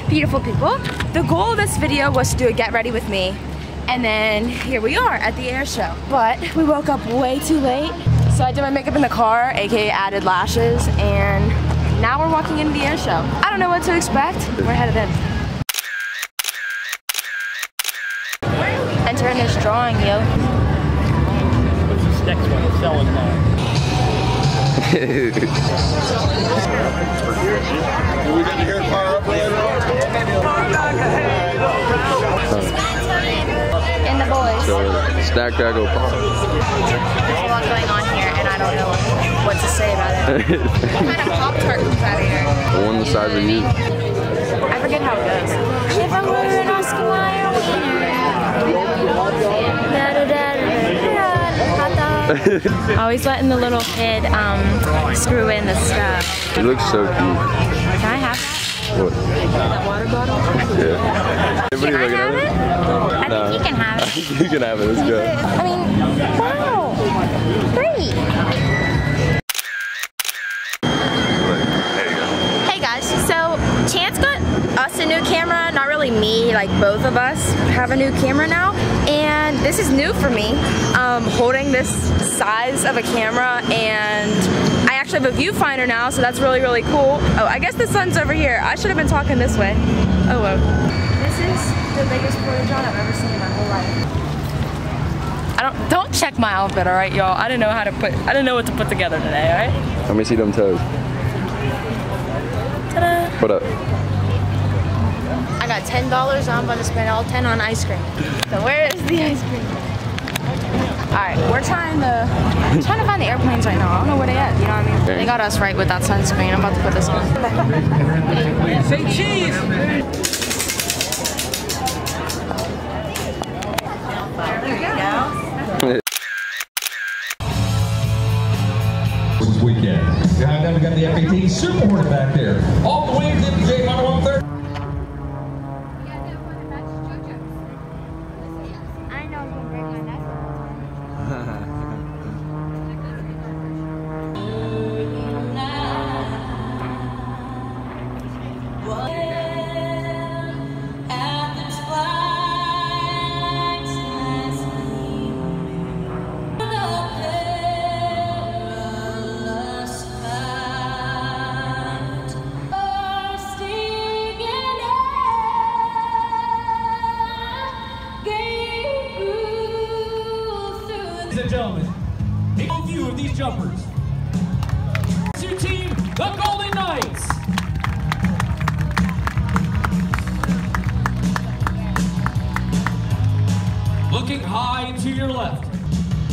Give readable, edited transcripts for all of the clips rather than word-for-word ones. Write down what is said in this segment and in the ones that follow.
beautiful people. The goal of this video was to do a get ready with me, and then here we are at the air show. But we woke up way too late, so I did my makeup in the car, aka added lashes, and now we're walking into the air show. I don't know what to expect. We're headed in. Enter in this drawing, yo. What's this next one? Selling now. We got to hear fire up later on. And the boys. So, snack tackle pop. There's a lot going on here, and I don't know what to say about it. What kind of Pop-Tart comes out of here? One the size of you. I forget how it goes. If I were an Oscar Mayer winner. Always letting the little kid screw in the stuff. He looks so cute. Can I have that? What? That water bottle? Yeah. Can I have it? I think you can have it. I think you can have it. Let's go. I mean, wow. Great. There you go. Hey guys, so Chance got us a new camera, not really me, like both of us have a new camera now, and this is new for me, holding this size of a camera, and I actually have a viewfinder now, so that's really, really cool. Oh, I guess the sun's over here. I should have been talking this way. Oh well. This is the biggest porta-john I've ever seen in my whole life. Don't check my outfit, all right, y'all. I didn't know what to put together today, all right? Let me see them toes. Ta-da. What up? I got $10, I'm about to spend all 10 on ice cream. So where is the ice cream? Alright, we're trying to find the airplanes right now. I don't know where they at, you know what I mean? Okay. They got us right with that sunscreen. I'm about to put this on. Say cheese! This weekend. Behind them, we got the FAT Super Hornet back there. All the way to the J Model 130. I know I'm gonna break my neck. Ladies and gentlemen, take a view of these jumpers. It's your team, the Golden Knights. Looking high and to your left,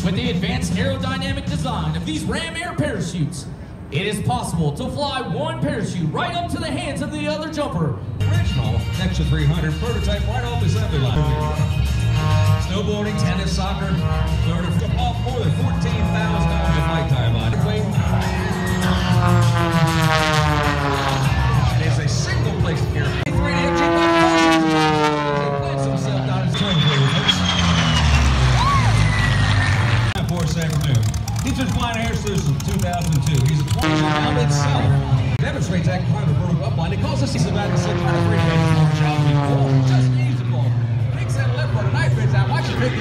with the advanced aerodynamic design of these Ram Air parachutes, it is possible to fly one parachute right up to the hands of the other jumper. Original Extra 300 prototype right off the assembly line. Snowboarding, tennis, soccer, learn to flip off more than 14,000 hours of flight time on it. It is a single place here. 3.5 G plants himself down his turn for this afternoon. He's been flying Airshow since 2002. He's a 22-pound itself. Demonstrates that climb the vertical upline. It calls us about the 6 out of 3 days more job before. Just needs the ball. Takes that left on a knife bits out. Watch it pick the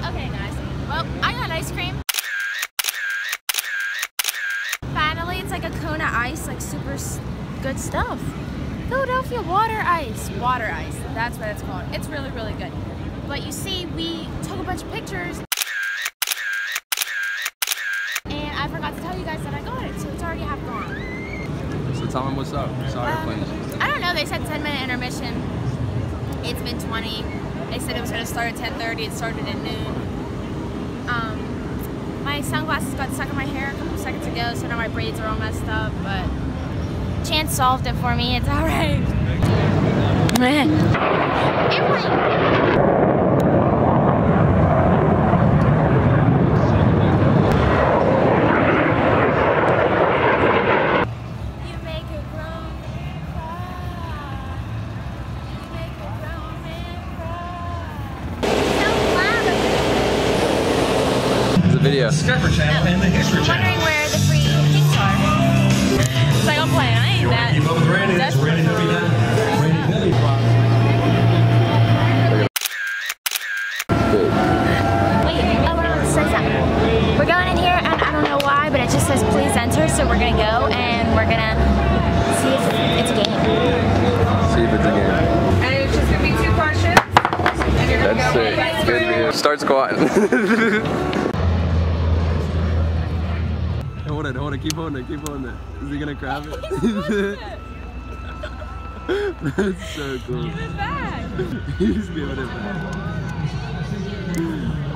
Okay guys, well, I got ice cream. Finally, it's like a cone of ice, like super good stuff. Philadelphia water ice. Water ice, that's what it's called. It's really, really good. But you see, we took a bunch of pictures and I forgot to tell you guys that I got it, so it's already half gone. So tell them what's up. Sorry, I don't know, they said 10-minute intermission. It's been 20. They said it was going to start at 10:30. It started at noon. My sunglasses got stuck in my hair a couple seconds ago, so now my braids are all messed up, but Chance solved it for me. It's alright. Airplane! Video. Discover Channel and the History Channel. I'm wondering where the free things are. It's like I'm playing, I ain't go and we're gonna see if it's a game. See if it's a game. And it's just gonna be 2 questions. And you're gonna That's go sick. Good video. Start squatting. Hold it, keep holding it. Is he gonna grab it? That's so cool. Give it back. He's giving it back.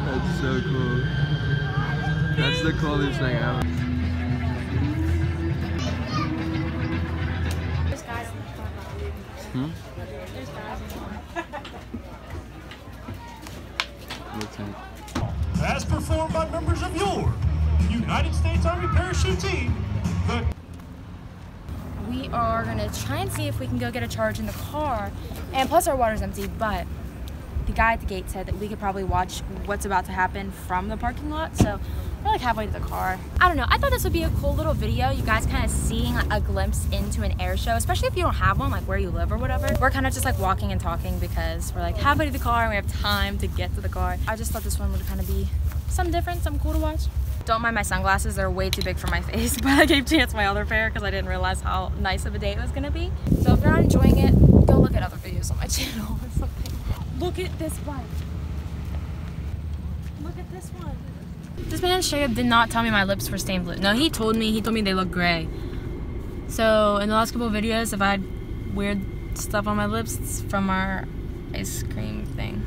That's so cool. That's the coolest thing ever. There's guys in the front. There's guys in the front. As performed by members of your United States Army Parachute Team, We are gonna try and see if we can go get a charge in the car, and plus our water's empty, but the guy at the gate said that we could probably watch what's about to happen from the parking lot, so we're like halfway to the car. I don't know, I thought this would be a cool little video, you guys kind of seeing like a glimpse into an air show, especially if you don't have one, like where you live or whatever. We're kind of just like walking and talking because we're like halfway to the car and we have time to get to the car. I just thought this one would kind of be something different, something cool to watch. Don't mind my sunglasses, they're way too big for my face, but I gave Chance my other pair because I didn't realize how nice of a day it was gonna be. So if you're not enjoying it, go look at other videos on my channel or something. Look at this bike. Look at this one. This man straight up did not tell me my lips were stained blue. No, he told me they look gray. So in the last couple of videos, if I had weird stuff on my lips, it's from our ice cream thing.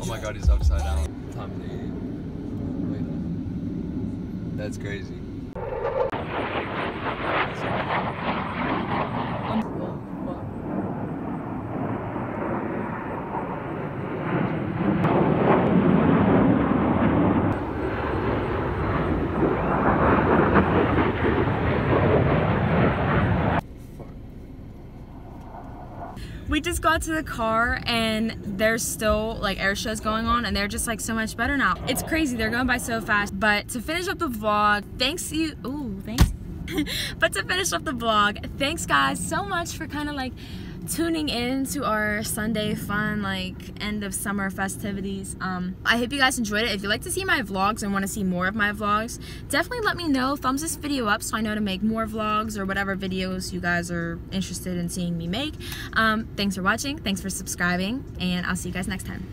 Oh my god, he's upside down. Time to eat. Wait. That's crazy. We just got to the car and there's still like air shows going on and they're just like so much better now. It's crazy, they're going by so fast. But to finish up the vlog, thanks. But to finish up the vlog, thanks guys so much for kind of like tuning in to our Sunday fun, like end of summer festivities. I hope you guys enjoyed it. If you like to see my vlogs and want to see more of my vlogs, definitely let me know. Thumbs this video up so I know to make more vlogs or whatever videos you guys are interested in seeing me make. Thanks for watching, thanks for subscribing, and I'll see you guys next time.